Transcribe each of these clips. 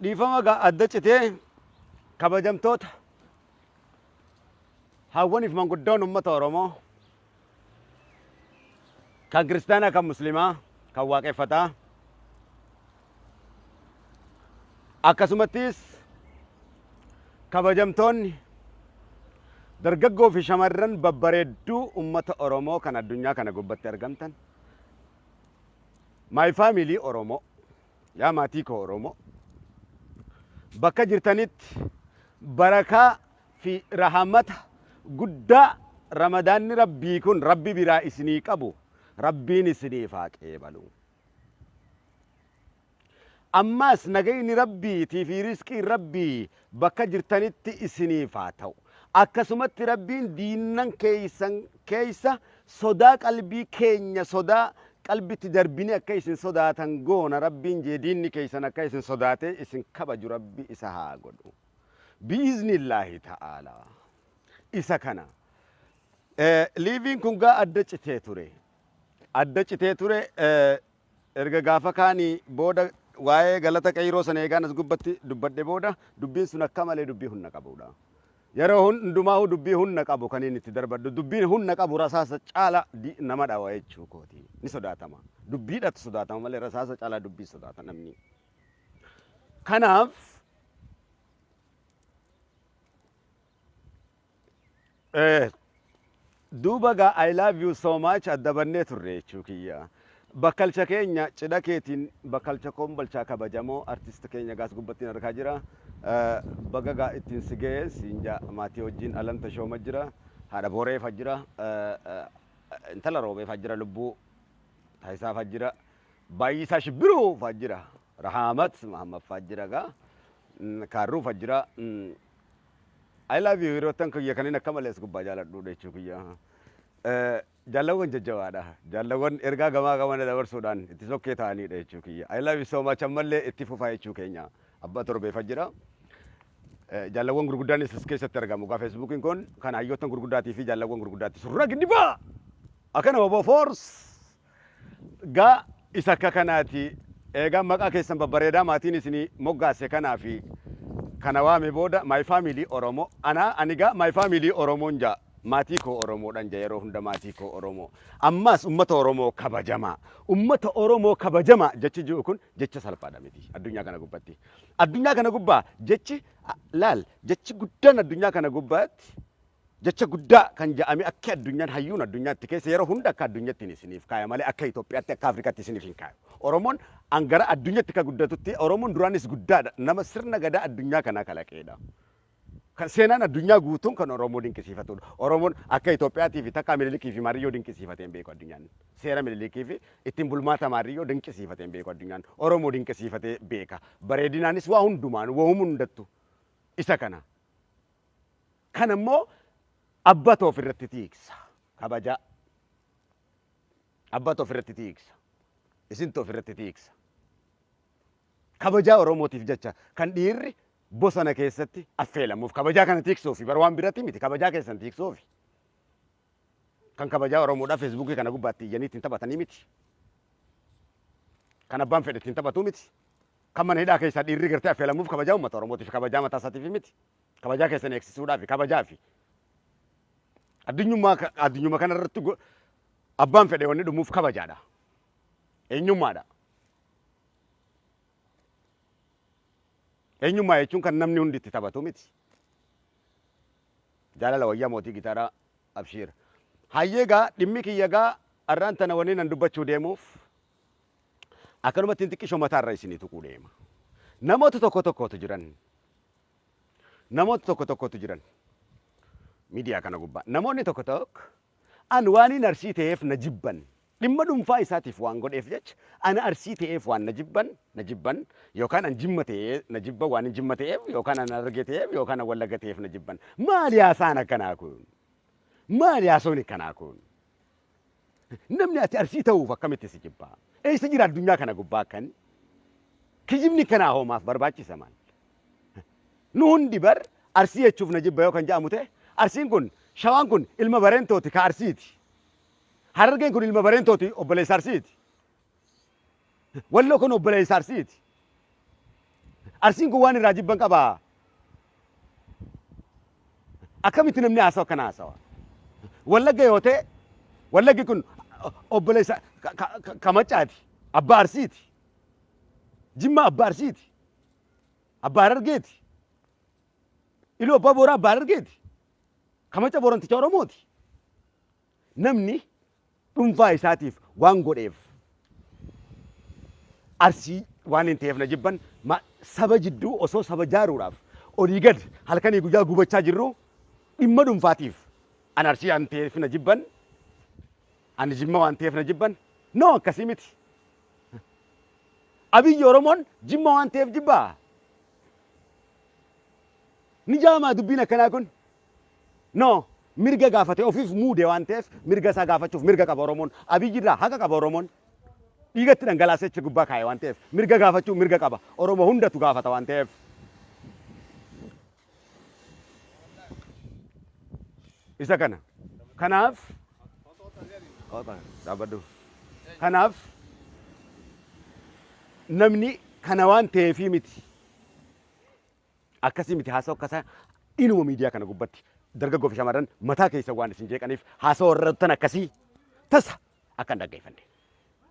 dhiifama adda citee kabajamtoota hawwaniif manguddoon uummata Oromoo kan kiristaanaa kan musliimaa kan waaqeffataa akkasumattis kabajamtoonni dargaggoo fi shamarran babbareedduu uummata Oromoo kan addunyaa kana gubbatti argamtan my family Oromoo yaa maatii koo Oromoo bakka jirtanitti barakaa fi rahamata guddaa ramadaanni rabbii kun rabbi biraa isinii qabu rabbiin isiniif haa qeebalu. Ammas nagayni rabbiitii fi riskiin rabbii bakka jirtanitti isiniif haa ta'u. Akkasumatti rabbiin diinnan keessa sodaa qalbii keenya sodaa qalbitti darbine akka isin sodaatan goona rabbiin jee diinni keessan akka isin sodaate isin kabaju rabbi isa haa godhu. Biiznillaahi ta'aalaa. Isa kana. Liiviin kun gaa adda citee ture. Adda citee ture erga gaafa kaanii booda waa'ee galata qayroo sana eegaan as gubbatti dubbadhe booda dubbiin sun akka malee dubbii humna qabudha. Yeroo hundumaa dubbii humna qabu kan inni itti darbadhu dubbiin humna qabu rasaasa caala nama dhawa jechuu kooti ni sodaatama. Dubbiidhatu sodaatama malee rasaasa caala dubbii sodaata namni. Kanaaf duuba gaa I love you so much addabannee turre jechuu kiyya. Bakkalcha keenya cidha keetiin bakkalcha kombolchaa kabajamoo artist keenya gaas gubbattiin argaa jira. Baga gaa ittiin si ga'e siinja maatii wajjin alanta shooma jira. Haadha booreefa jira. Intala roobeefa jira lubbuu taayisaafa jira. Baay'isaa shibbiruufa jira. Rahamat Mahammaffaa jira gaa. Kaarruufa jira. I love you yerootan kiyya kanin akka malees gubbaa jaaladhuudha jechuu kiyya. Jaalawwan jajjabaadha. Jaalawwan ergaa gamaa gamana dabarsuudhaan itti sokkee ta'aniidha jechuu kiyya. I love you so much ammallee itti fufaa jechuu keenya. Abbaa torbeefa jira. Jaalawwan gurguddaanis as keessatti argamu. Gaa Feesbuukiin kun kan hayyoottan gurguddaatii fi jaalawwan gurguddaatti surra giddibaa. Akkana obbo Force. Gaa isa akka kanaati. Eegaa maqaa keessan babbareedaa maatiin isinii moggaase kanaa fi kana waame booda my family Oromoo ani gaa my family Oromoon jaa maatii koo Oromoodhaan jaa yeroo hunda maatii koo Oromoo ammas ummata Oromoo kabajama jechi jiru kun jecha salphaadha miti addunyaa kana gubbatti addunyaa kana gubbaa jechi laal jechi guddaan addunyaa kana gubbaatti jecha guddaa kan jedhame akka addunyaan hayyuun addunyaatti keessa yeroo hunda akka addunyaatti isiniif kaaya malee akka Itoophiyaatti akka Afrikaatti isiniif hin kaayu. Oromoon angara addunyaatti ka guddatutti Oromoon duraanis guddaadha nama sirna gadaa addunyaa kana kalaqeedha. Kan seenaan addunyaa guutuun kan Oromoo dinqisiifatudha. Oromoon akka Itoophiyaatti fi takka Minilikii fi Maariyyoo dinqisiifateen beeku addunyaan. Seera Minilikii fi ittiin bulmaata Maariyyoo dinqisiifateen beeku addunyaan. Oromoo dinqisiifatee beeka. Bareedinaanis waa hundumaan waa hundattu isa kana. Kanammoo abbaa toof irratti tiiksa kabajaa. Abbaa toof irratti tiiksa. Isin toof irratti tiiksa. Kabajaa Oromootiif jecha kan dhiirri bosona keessatti affeelamuuf kabajaa kana tiiksuufi bar waan biratti miti kabajaa keessan tiiksuufi. Kan kabajaa Oromoodhaa Feesbuukii kana gubbaatti iyyanii ittiin taphatanii miti. Kan abbaan fedhe ittiin taphatu miti. Kan mana hidhaa keessaa dhiirri gartee affeelamuuf kabajaa uummata Oromootiif kabajaa mataa isaatiif miti. Kabajaa keessan eegsisuudhaaf kabajaafi. Addunyummaa kanarratti abbaan fedhe wanni dhumuuf kabajaadha. Eenyummaadha. Eenyummaa jechuun kan namni hundi itti taphatu miti. Jaalala wayyaa mootii gitaaraa Abshiir. Hayyee gaa dhimmi kiyya gaa arraan tana wanni nan dubbachuu deemuuf akkanumatti hin xiqqishoo mataarra isinii tuquu deema. Namoota tokkotu jiran. Miidiyaa kana gubbaa. Namoonni tokko an waan hin arsii ta'eef na jibban. Dhimma dhuunfaa isaatiif waan godheef jecha ana arsii ta'eef waan na jibban yookaan an jimma ta'ee na jibban waan hin jimma ta'eef yookaan an arge ta'eef yookaan an wallaga ta'eef na jibban. Maali haasaan akkanaa kun? Maali haasoon akkanaa kun? Namni ati arsii ta'uuf akkamitti si jibbaa? Eessa jira addunyaa kana gubbaa akkan? Kijibni kanaa hoomaaf barbaachisa maal? Nu hundi bar arsii jechuuf na jibba yookaan jedhamu ta'e arsiin kun shawaan kun ilma bareentooti ka arsiiti. Harargeen kun ilma bareentooti obboleessa arsiiti. Walloo kun obboleessa arsiiti. Arsiin kun waan irraa jibban qabaa. Akkamitti namni haasawa kana haasawa. Wallagga yoo ta'e wallaggi kun obboleessa Kamachaati. Abbaa Arsiiti. Jimma abbaa Arsiiti. Abbaa Harargeeti. Iluu abbaa Booraa abbaa Harargeeti. Kamacha Booranticha Oromooti. Namni dhuunfaa isaatiif waan godheef Arsii waan hin ta'eef na jibban saba jidduu osoo saba jaaruudhaaf olii gad halkanii guyyaa gubachaa jirru dhimma dhuunfaatiif an Arsii waan ta'eef na jibban ani Jimma waan ta'eef na jibban noo akkasii miti. Abiyyi Oromoon Jimma waan ta'eef jibbaa. Ni jaamaa dubbiin akkanaa kun. No, mirga gaafate ofiif muude waan ta'eef mirga isaa gaafachuuf mirga qaba Oromoon. Abiyyi irraa haqa qaba Oromoon. Dhiigatti dhangalaasee achi gubbaa kaa'e waan ta'eef mirga gaafachuuf mirga qaba. Oromoo hundatu gaafata waan ta'eef. Isa kana. Kanaaf dhaabadhu. Kanaaf namni kana waan ta'eefii miti. Akkasii miti haasa'u akkasaa inuma miidiyaa kana gubbatti dargaggoo fi shamarran mataa keessa waan isin jeeqaniif haasa'u irrattan akkasii tasa akka hin dhaggeeffanne.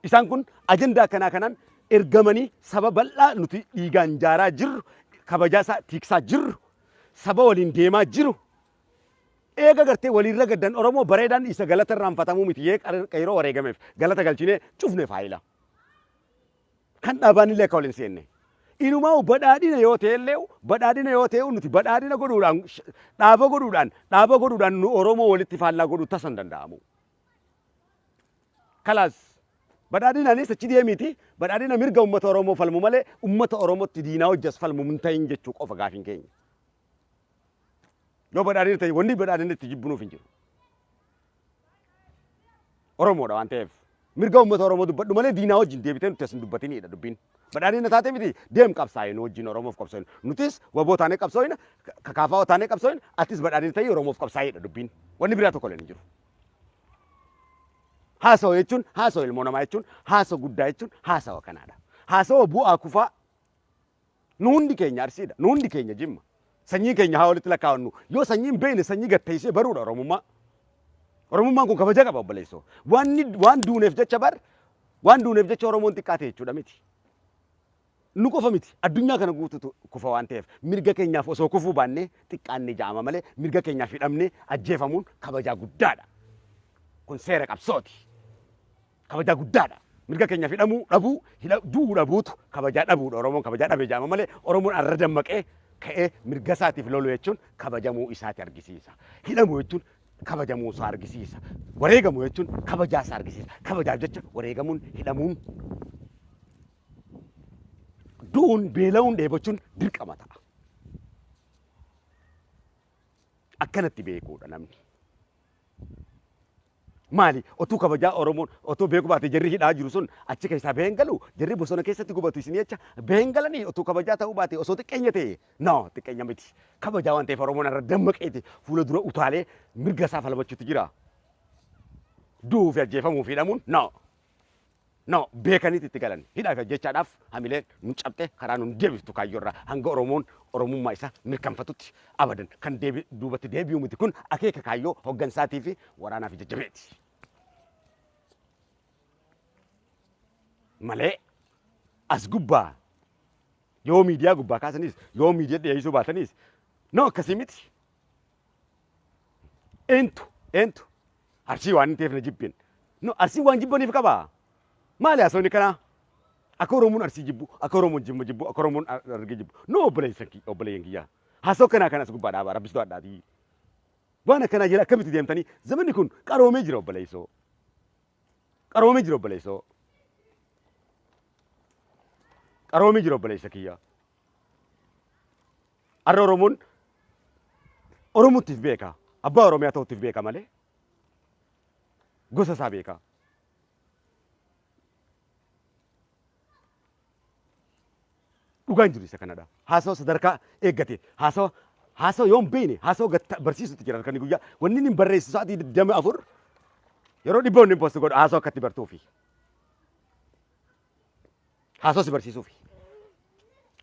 Isaan kun ajandaa akkanaa kanaan ergamanii saba bal'aa nuti dhiigaan jaaraa jirru kabajaa isaa tiiksaa jirru saba waliin deemaa jiru. Eega gartee waliirra gaddan Oromoo bareedaan isa galata irraanfatamuu miti yee qeyroo wareegameef galata galchinee cufne faayila. Kan dhaabaan illee akka waliin seenne. Inumaa badhaadhina yoo ta'e nuti badhaadhina godhuudhaan nu Oromoo walitti faallaa godhuu tasan danda'amu. Kalaas badhaadhinaanis achi deemiti badhaadhina mirga uummata Oromoo falmu malee uummata Oromootti diinaa hojjas falmu hin ta'in jechuu qofa gaafin keenya. Yoo badhaadhina ta'e wanni badhaadhina itti jibbunuuf hin jiru. Oromoodha waan ta'eef mirga uummata Oromoo dubbadhu malee diinaa wajjin deebitee nuti asin dubbatiniidha dubbiin. Badhaadhina taatee miti deem qabsaa'in wajjin Oromoof qabsaa'in. Nutis waboo taanee qabsaa'in kakaafaa taanee qabsaa'in atis badhaadhina ta'e Oromoof qabsaa'idha dubbiin. Wanni biraa tokko illee hin jiru. Haasawa jechuun haasawa ilmoo namaa jechuun haasawa guddaa jechuun haasawa kanaadha. Haasawa bu'aa kufaa nu hundi keenya Arsiidha. Nu hundi keenya Jimma. Sanyii keenya haa walitti lakkaa'annu. Yoo sanyiin beekne sanyii gatteessee baruudha Oromummaa. Oromummaan kun kabaja qaba obboleessoo. Waan duuneef jecha Oromoon xiqqaate jechuudha miti. Nu qofa miti addunyaa kana guututu kufa waan ta'eef mirga keenyaaf osoo kufuu baannee xiqqaanne ja'ama malee mirga keenyaaf hidhamnee ajjeefamuun kabajaa guddaadha. Kun seera qabsooti. Kabajaa guddaadha. Mirga keenyaaf hidhamuu dhabuu du'uu dhabuutu kabajaa dhabuudha. Oromoon kabajaa dhabee ja'ama malee Oromoon arra dammaqee ka'ee mirga isaatiif lolu jechuun kabajamuu isaati argisiisa. Hidhamuu jechuun kabajamuu isaa argisiisa. Wareegamuu jechuun kabajaa isaa argisiisa. Kabajaaf jecha wareegamuun hidhamuun du'uun beela'uun dheebochuun dirqama ta'a. Akkanatti beekuudha namni. Maali otuu kabajaa Oromoon otuu beeku baate jarri hidhaa jiru sun achi keessaa baheen galu jarri bosona keessatti gubatu isin jecha baheen galanii otuu kabajaa ta'uu baate osoo xiqqeenya ta'e xiqqeenya miti. Kabajaa waan ta'eef Oromoon irra dammaqeeti fuula dura utaalee mirga isaa falmachuutu jira. Du'uu fi ajjeefamuu fi hidhamuun beekaniiti itti galan hidhaa jechaadhaaf hamilee nu cabxee karaa nu deebiftu kaayyoorraa hanga Oromoon Oromummaa isaa mirkanfatutti abadan kan duubatti deebi'u miti kun akeeka kaayyoo hoggansaatii fi waraanaa fi jajjabeeti. Malee as gubbaa yoo miidiyaa gubbaa kaasanis yoo miidiyaa dhiyeessuu baatanis akkasii miti. Eentu Arsii waan hin ta'eef na jibbin. Arsii waan jibbaniif qabaa. Maali haasawni kana? Akka Oromoon Arsii jibbu, akka Oromoon Jimma jibbu, akka Oromoon Harargee jibbu. Obboleeyyan kiyyaa. Haasawa kanaa kanas gubbaa dhaabaa rabbistuu addaati. Waan akkanaa jira akkamitti deemtanii zamanni kun qaroomee jira obboleessoo. Qaroomee jira obboleessa kiyyaa. Har'a Oromoon Oromootiif beeka. Abbaa Oromiyaa ta'uutiif beeka malee gosa isaa beeka. Dhugaan jiru isa kanadha. Haasawa sadarkaa eeggate. Haasawa yoon beekne haasawa barsiisutti jira kan guyyaa wanni inni barreessu sa'aatii 24 yeroo dhibba inni posti godhu haasawa akkatti bartuufi. Haasawa si barsiisuufi.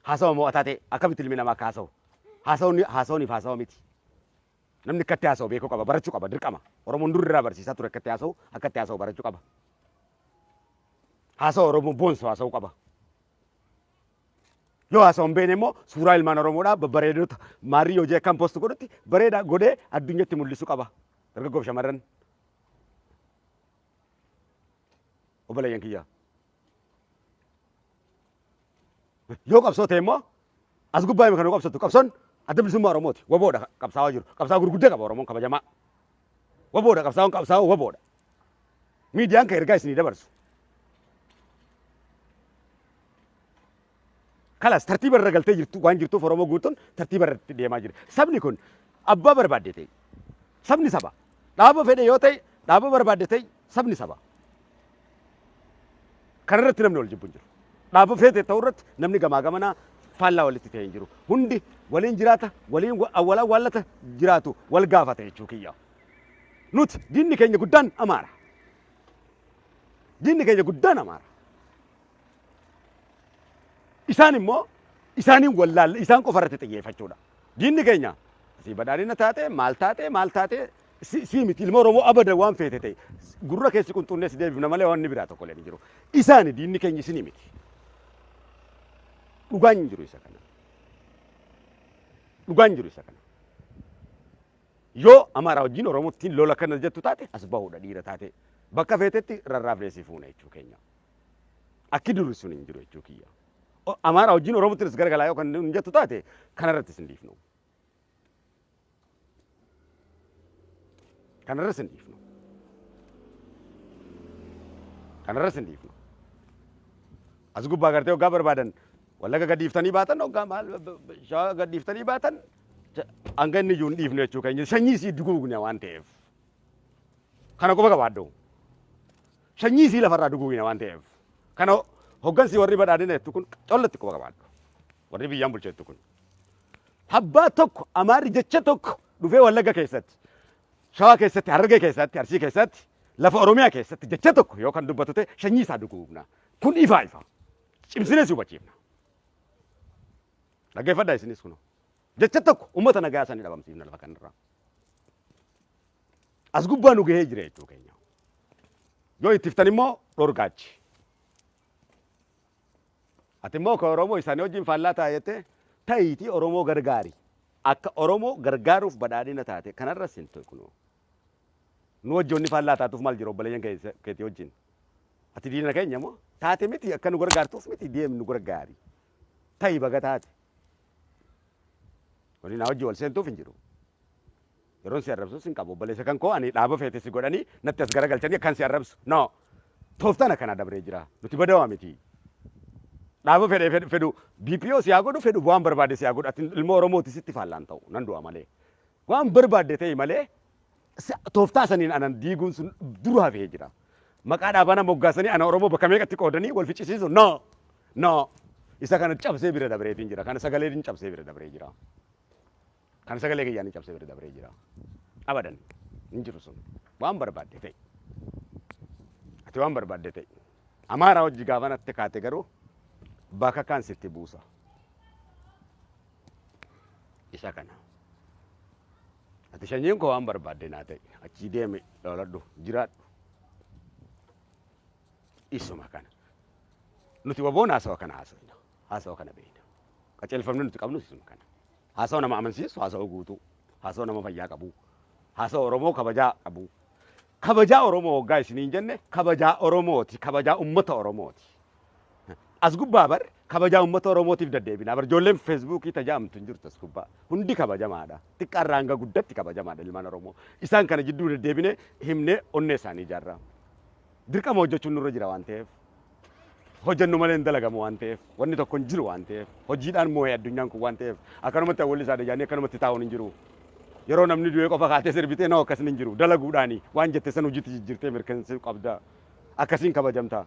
Haasawaa mo'ataa ta'e akkamitti ilmi namaa akka haasawu. Haasawni haasawa miti. Namni akkatti haasawu beekuu qaba barachuu qaba dirqama. Oromoon dur irraa barsiisaa ture akkatti haasawu barachuu qaba. Haasawa Oromoo boonsu haasawuu qaba. Yoo haasawu hin beekne immoo suuraa ilmaan Oromoodhaa babbareedota maarii hojii akkam poostu godhutti bareedaa godhee addunyatti mul'isuu qaba. Dargaggoof shamarran. Obboleeyyan kiyyaa. Yoo qabsoo ta'e immoo as gubbaa hima kan qabsattu qabsoon adda bilisummaa Oromooti. Waboodha qabsaawaa jiru. Qabsaawaa gurguddee qaba Oromoon kabajamaa. Waboodha qabsaawaa waboodha. Miidiyaan kan ergaa isinii dabarsu. Kalas tartiiba irra galtee jirtu waan jirtuuf Oromoo guutuun tartiiba irratti deemaa jira. Sabni kun abbaa barbaadde ta'e sabni saba. Dhaaba fedhe yoo ta'e dhaaba barbaadde ta'e sabni saba. Kana irratti namni wal jibbu hin jiru. Dhaaba fedhe ta'uu irratti namni gamaa gamanaa faallaa walitti ta'e hin jiru. Hundi waliin jiraata, waliin awwaalaa waallata jiraatu wal gaafata jechuu kiyya. Nuti diinni keenya guddaan Amaara. Diinni keenya guddaan Amaara. Isaan immoo isaaniin wallaalla isaan qofa irratti xiyyeeffachuudha. Diinni keenya asii badhaadhina taate maal taate si miti ilma Oromoo abada waan feete ta'e gurra keessi qunxunnees deebifna malee waan inni biraa tokko illee hin jiru. Isaani diinni keenya isinii miti. Dhugaan hin jiru isa kana. Dhugaan hin jiru isa kana. Yoo Amaaraa wajjin Oromootiin lola kana jettu taate as bahuudha dhiira taate bakka feetetti rarraafleessi fuuna jechuu keenya. Akki durri sun hin jiru jechuu kiyya. Amaaraa wajjin Oromootiin gargalaa yoo kan hin jettu taate kanarratti sin dhiifnu. Kanarra sin dhiifnu. Kanarra sin dhiifnu. As gubbaa gartee hoggaa barbaadan Wallaga gadhiiftanii baatan hoggaa maal shawaa gadhiiftanii baatan hanga inni iyyuu hin dhiifnu jechuu keenya sanyii isii duguugne waan ta'eef. Kana quba qabaadhu. Sanyii isii lafarraa duguugne waan ta'eef. Kana hoggansi warri badhaadhina jettu kun collatti quba qabaadhu. Warri biyyaan bulcheettu kun. Abbaa tokko Amaarri jecha tokko dhufee Wallaga keessatti shawaa keessatti Harargee keessatti Arsii keessatti lafa Oromiyaa keessatti jecha tokko yoo kan dubbatu ta'e sanyii isaa duguugna. Kun ifa. Cimsinee si hubachiifna. Dhaggeeffadhaa isinis kunoo. Jecha tokko uummata nagaa isaanii dhabamsiifna lafa kanarraa. As gubbaa nu gahee jira jechuu keenya. Yoo itti iftan immoo dhorgaachi. Ati immoo ka Oromoo isaanii wajjin faallaa taa'ettee ta'iitii Oromoo gargaari. Akka Oromoo gargaaruuf badhaadhina taate kanarra sin ta'e kunoo. Nu wajjoonni faallaa taatuuf maal jira obboleeyyan keetii wajjin. Ati diina keenya moo taate miti akka nu gargaartuuf miti deemnu nu gargaari. Ta'i baga taate. Wani na wajji wal seentuuf hin jiru. Yeroon si arrabsu sin qabu obboleessa kan koo ani dhaaba feete si godhanii natti as garagalchanii akkan si arrabsu. No. Tooftaan akkana dabree jira. Nuti badawaa miti. Dhaaba fedhu BPO si haa godhu fedhu waan barbaade si haa godhu. Ati ilmoo Oromooti sitti faallaan ta'u nan du'a malee. Waan barbaade ta'e malee tooftaa saniin anan diiguun sun dura hafee jira. Maqaa dhaabana moggaasanii ana Oromoo bakka meeqatti qoodanii wal ficcisiisu. No. Isa kana cabsee bira dabreetiin jira. Kana sagalee cabsee bira dabree jira. Kan sagalee kiyyaanii cabsee bira dabree jira. Abadan hin jiru sun. Waan barbaadde ta'e. Ati waan barbaadde ta'e. Amaaraa hojii gaafa natti kaate garuu bakka kan sitti buusa. Isa kana. Ati shanyiin koo waan barbaadde naa ta'e. Achii deeme dholadhu jiraadhu. Isuma kana. Nuti waboon haasawa kana haasawina. Haasawa kana beekna. Qaceelfamni nuti qabnu isuma kana. Haasawa nama amansiisu haasawa guutuu. Haasawa nama fayyaa qabu. Haasawa Oromoo kabajaa qabu. Kabajaa Oromoo waggaa isiniin jenne kabajaa Oromooti. Kabajaa uummata Oromooti. As gubbaa bar kabajaa uummata Oromootiif deddeebina. Bar ijoolleen Feesbuukii tajaajamtu hin jirtu as gubbaa. Hundi kabajamaadha. Xiqqaarraa hanga guddatti kabajamaadha ilmaan Oromoo. Isaan kana jidduu deddeebine himnee onnee isaanii ijaarra. Dirqama hojjechuun nurra jira waan ta'eef. Hojjennu malee hin dalagamu waan ta'eef. Wanni tokko hin jiru waan ta'eef. Hojiidhaan moo'ee addunyaan kun waan ta'eef. Akkanumatti awwalli isaa deejaanii akkanumatti taa'uun hin jiru. Yeroo namni du'ee qofa kaatee sirbitee noo akkasin hin jiru. Dalaguudhaani waan jette san hojiitti jijjiirtee mirkaneessuu qabda. Akkasiin kabajamta.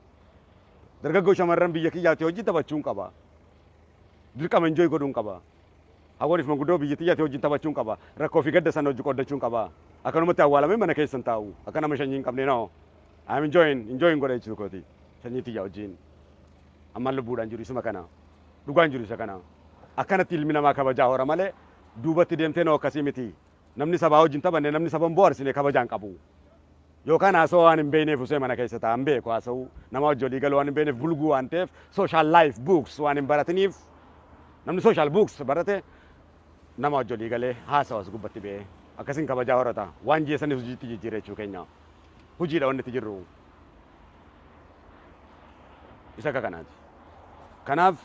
Dargaggoo shamarran biyya kiyyaatti hojii taphachuun qaba. Dirqama enjoy godhuun qaba. Hawwaaniif manguddoo biyya kiyyaatti hojii taphachuun qaba. Rakkoo fi gadda san hojii qoodachuun qaba. Akkanumatti awwaalamee mana keessan taa'u. Akka nama shanyii hin qabne noo. I'm enjoying godha jechuu kooti. Shanyii tiyya wajjin. Ammaan lubbuudhaan jiru isuma kana. dhugaan jiru isa kana akkanatti ilmi namaa kabajaa hora malee duubatti deemtee noo akkasii miti namni sabaa wajjin taphanne namni saban boo'arsine kabajaan qabu yookaan haasawaa waan hin beekneef usee mana keessa taa'an beeku haasawuu nama wajjin olii galuu waan hin beekneef bulguu waan ta'eef social life books waan hin baratiniif namni social books barate nama wajjin olii galee haasawas gubbatti ba'ee akkasiin kabajaa horata waan jeessanis hojiitti jijjiiree jechuu keenya hojiidha wanni itti jirru isa akka kanaati kanaaf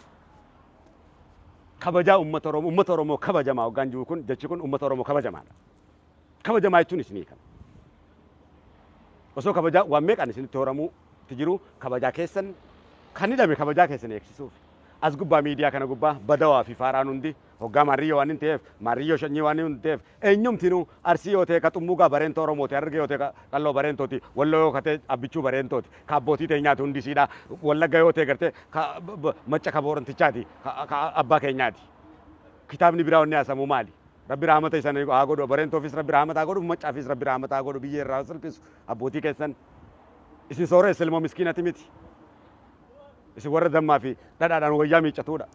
kabajaa uummata Oromoo kabajamaa hoggaan jiru kun jechi kun uummata Oromoo kabajamaadha kabajamaa jechuun isinii kana osoo kabajaa waan meeqaan isinitti horamuu itti jiru kabajaa keessan kan hidhame kabajaa keessan eegsisuuf as gubbaa miidiyaa kana gubbaa badawaa fi faaraan hundi hoggaa maariyyoo waan hin ta'eef maariyyoo shanyii waan hin ta'eef eenyumtinuu arsii yoo ta'e ka xummuugaa bareentoo Oromooti arge yoo ta'e qalloo bareentooti walloo yoo ta'e abbichuu bareentooti ka abbootii teenyaati hundi siidhaa wallagga yoo ta'e gartee ka macca ka boorantichaati ka abbaa keenyaati kitaabni biraa wanni haasamu maali rabbi rahmata isaan haa godhu bareentoofis rabbi rahmata haa godhu maccaafis rabbi rahmata haa godhu biyya irraa salphisu abbootii keessan isin sooressa ilmoo miskiinati miti isin warra dammaa fi dhadhaadhaan wayyaa miiccatuudha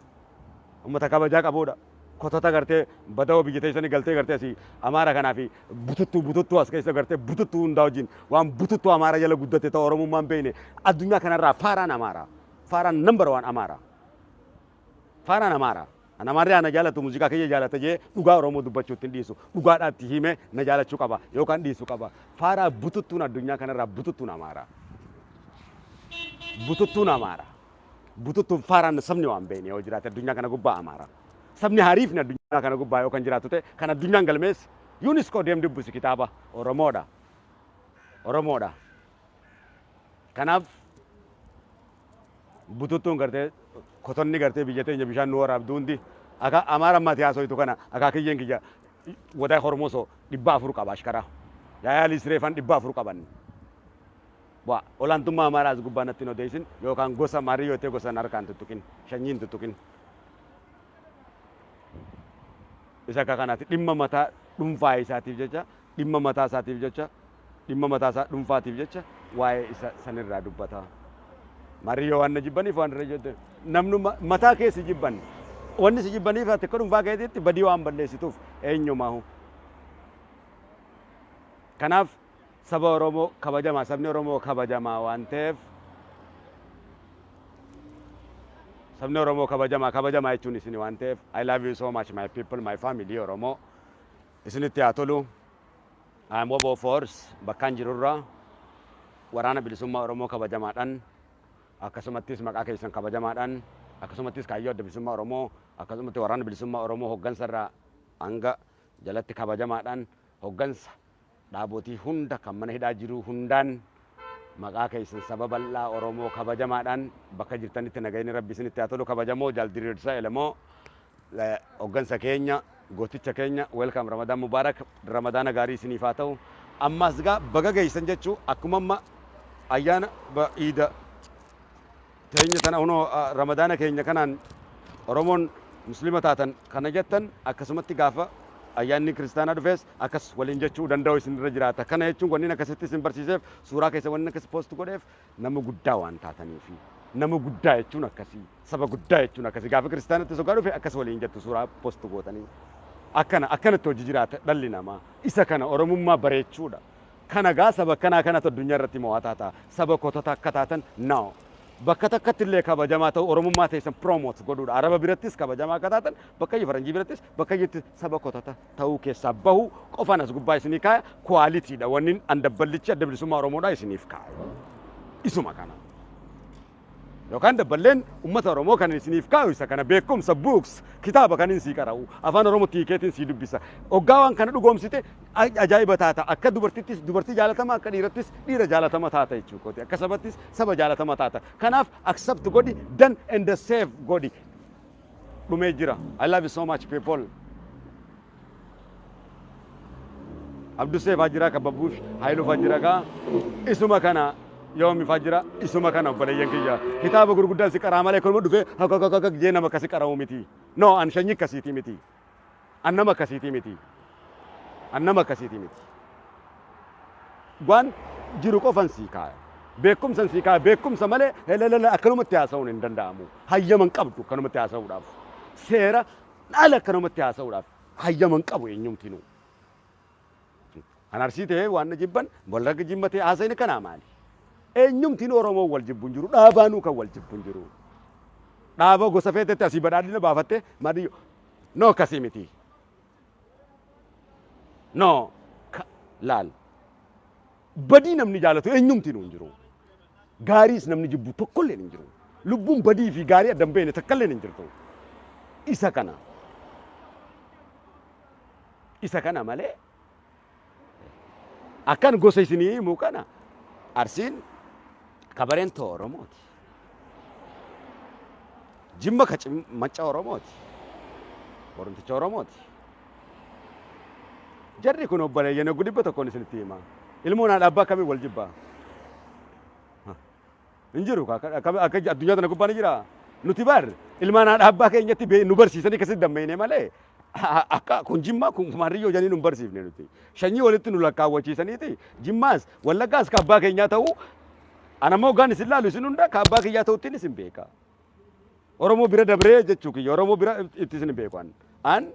uummata kabajaa qabuudha kotota gartee badawoo biyya teessanii galtee gartee asii amaara kanaa fi bututtuu as keessa gartee bututtuu hundaa wajjin waan bututtuu amaara jala guddate ta'u oromummaan beekne addunyaa kanarraa faaraan amaara faaraan number one amaara faaraan amaara Anamarri ana jaalatu muuziqaa kiyya jaalata jee dhugaa Oromoo dubbachuutti hin dhiisu dhugaadhaatti hime na jaalachuu qaba yookaan dhiisu qaba faaraa bututtuun addunyaa kanarraa bututtuun amaara bututtuun amaara bututtuun faaraan sabni waan beekne yoo jiraate addunyaa kana gubbaa amaara sabni hariifni addunyaa kana gubbaa yoo kan jiraatu ta'e kan addunyaan galmees UNESCO deem dubbisu kitaaba Oromoodha kanaaf bututtuun gartee kotonni gartee biyya teenya bishaan nu waraabdu hundi akka amaara ammaati haasoitu kana akka kiyyeen kiyya wadaa hormoso 400 qaba ashkara yaayaalii sireefan 400 qaban waa olaantummaa amaaraas gubbaa natti odeessin yookaan gosa maarii yoo ta'e gosa harkaan tuttuqin shanyiin tuttuqin isa akka kanaati dhimma mataa dhuunfaa isaatiif jecha dhimma mataa isaatiif jecha dhimma mataa isaa dhuunfaatiif jecha waa'ee isa sanirraa dubbata Mario waan jibbaniif waan irra jette namnu mataa keessi jibban wanni si jibbaniif ati akka dhuunfaa keetiitti badii waan balleessituuf eenyumaahu kanaaf saba Oromoo kabajamaa sabni Oromoo kabajamaa waan ta'eef sabni Oromoo kabajamaa jechuun isin waan ta'eef I love you so much my people my family Oromoo isinitti haa tolu I am Wobo Force bakkaan jirurraa waraana bilisummaa Oromoo kabajamaadhaan akkasumattis maqaa keessan kabajamaadhaan akkasumattis kaayyoo adda bilisummaa Oromoo akkasumatti waraana bilisummaa Oromoo hoggansarraa hanga jalatti kabajamaadhaan hoggansa dhaabotii hunda kan mana hidhaa jiru hundaan maqaa keessan saba bal'aa Oromoo kabajamaadhaan bakka jirtanitti nagayni rabbi isinitti haa tolu kabajamoo jaaldiriirsa elemoo hoggansa keenya gooticha keenya welcome Ramadan Mubarak Ramadana gaarii isiniif haa ta'u ammas gaa baga geessan jechuu akkuma amma ayyaana Iida teenya tana uno Ramadana keenya kanaan Oromoon muslima taatan kana jettan akkasumatti gaafa ayyaanni kiristaanaa dhufees akkas waliin jechuu danda'u isin irra jiraata kana jechuun wanni akkasitti isin barsiiseef suuraa keessa wanni akkas post godheef nama guddaa waan taataniif nama guddaa jechuun akkasii saba guddaa jechuun akkasii gaafa kiristaanatti sogaa dhufe akkas waliin jettu suuraa post gootanii akkanatti hojii jiraata dhalli namaa isa kana Oromummaa bareechuudha kana gaa saba kanatu addunyaa irratti mo'ataa ta'a saba kotota akka taatan na'u bakka takkatti illee kabajamaa ta'u Oromummaa teessan promote godhuudha Araba birattis kabajamaa akka taatan bakka Faranjii birattis bakka itti saba kotota ta'uu keessaa bahu qofaan as gubbaa isinii kaaya kwaalitiidha wanni andabballichi adda bilisummaa Oromoodhaa isiniif kaaya isuma kana yookaan dabballeen uummata Oromoo kan isiniif kaayu isa kana beekumsa books kitaaba kan sii qara'u afaan Oromoo tiikeetiin sii dubbisa hoggaa waan kana dhugoomsite ajaa'iba taata akka dubartittis dubartii jaalatama akka dhiirattis dhiira jaalatama taata jechuudha akka sabattis saba jaalatama taata kanaaf accept godhi dan and save godhi dhumee jira I love you so much people Abduu Seef Hajira Kababush Hailu Fajira ka isuma kana yoomi fajira isuma kana obboleeyyan kiyya kitaaba gurguddaan si qaraa malee kun dhufe haka jee nama kasi qara'u miti no an shanyi kasiiti miti an nama kasiiti miti an nama kasiiti miti waan jiru qofan sii kaaya beekum san si kaa beekum sa male helelele akkanumatti haasa'uun hin danda'amu hayyaman qabdu akkanumatti haasa'uudhaaf seera dhaala akkanumatti haasa'uudhaaf hayyaman qabu eenyumtinu anarsii ta'ee waan jibban walirra jimmatee haasa'ini kanaa maali eenyumtiin oromoo wal jibbuun jiru dhaabaanuu kan wal jibbuun jiru dhaaba gosa feetetti asii badhaadhina baafatte madiyyo no akkasii miti no laal badii namni jaalatu eenyumtiin hin jiru gaariis namni jibbu tokkollee hin jiru lubbuun badii fi gaarii addan beene takkallee hin jirtu isa kana malee akkan gosa isinii himuu kana arsiin kabareen too oromooti jimma macca oromooti oromticha oromooti jarri kun obboleeyyan oggu dhibba tokkoon isinitti himaa ilmoon haadha abbaa kamii wal jibbaa hin jiru akka addunyaa tana gubbaa ni jira nuti bar ilmaan haadha abbaa keenyatti nu barsiisanii akkasitti dammeeyne malee akka kun jimmaa kun maariyyoo janii nu barsiifne nuti shanyii walitti nu lakkaawwachiisaniiti jimmaas wallaggaas ka abbaa keenyaa ta'uu anammoo gaan isin laalu isin hunda ka abbaa keenyaa ta'uttiin isin beeka oromoo bira dabree jechuu kiyya oromoo bira itti isin beekan an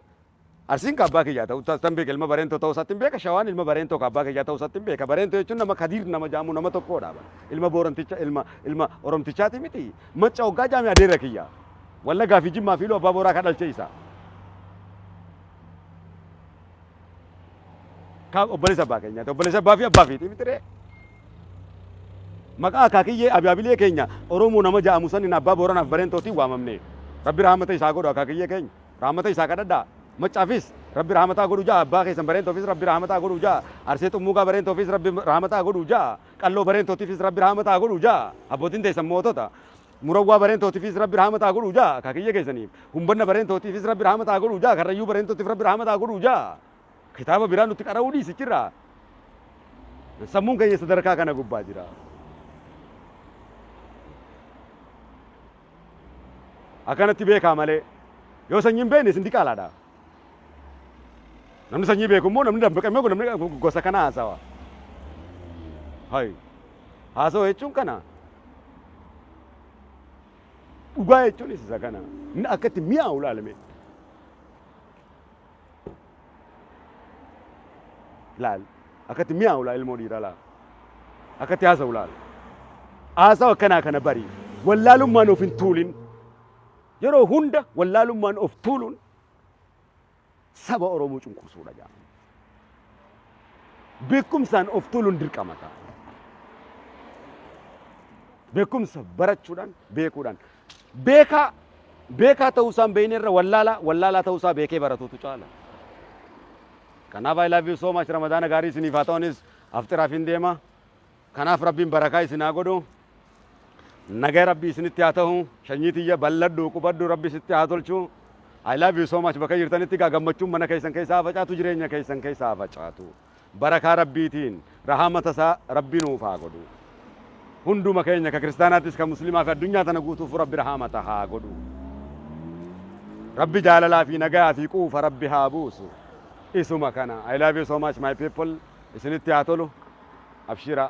arsiin ka abbaa keenyaa ta'uu tan beeka ilma bareentoo ta'uu isaatti beeka shawaan ilma bareentoo ka abbaa keenyaa ta'uu isaatti beeka bareentoo jechuun nama kadiir nama jaamu nama tokkodha ilma booranticha ilma oromtichaati miti macca hoggaa jaamee adeera kiyya wallaggaa fi jimmaa fi loo abbaa booraa ka dhalche isa ka obboleessa abbaa keenyaati obboleessa abbaa fi abbaa fiiti miti ree maqaa akaakiyyee abiyaabilee keenya oromoo nama ja'amu sanin abbaa booranaaf bareentootiin waamamne rabbi rahmata isaa godhu akaakiyyee keenya rahmata isaa kadhadhaa maccaafis rabbi rahmataa godhu ja'a abbaa keessan bareentoofis rabbi rahmataa godhu ja'a arsee xummuugaa bareentoofis rabbi rahmataa godhu ja'a qalloo bareentoofis rabbi rahmataa godhu ja'a abbootiin teessan mootota murawwaa bareentoofis rabbi rahmataa godhu ja'a akaakiyyee keessaniif humbanna bareentoofis rabbi rahmataa godhu ja'a karrayyuu bareentoofis rabbi rahmataa godhu ja'a kitaaba biraa nutti qara'uu dhiisichirra sammuun keenya sadarkaa kana gubbaa jira akkanatti beekaa malee yoo sanyiin beekne isin diqaalaadha namni sanyii beeku immoo namni dabbaqamee namni gosa kana haasawa haasawa jechuun kana dhugaa jechuun isa kana inni akkatti mi'aawu laalame laal akkatti mi'aawu laal ilmoo dhiiraa laal akkatti haasawu laal haasawa akkanaa kana bari wallaalummaan of hin tuulin yeroo hunda wallaalummaan of tuuluun saba oromoo cunqursuudha jedhama beekumsaan of tuuluun dirqamata beekumsa barachuudhaan beekuudhaan beekaa ta'uusaan beeyneerra wallaalaa ta'uusaa beekee baratuutu caala kanaaf I love you so much ramadaana gaarii isiniif haa ta'unis aftiraaf hin deema kanaaf rabbiin barakaa isin haa godhu nagaa rabbi isinitti haa ta'u shanyii tiyya balladhu qubadhu rabbi isitti haa tolchu I love you so much bakka jirtanitti gammachuun mana keessan keessaa facaatu jireenya keessan keessaa facaatu barakaa rabbiitiin rahamata isaa rabbi nuuf haa godhu hunduma keenya ka kiristaanaattis ka muslimaa fi addunyaa tana guutuuf rabbi rahamata haa godhu rabbi jaalalaa fi nagaa fi quufa rabbi haa buusu isuma kana I love you so much my people isinitti haa tolu abshira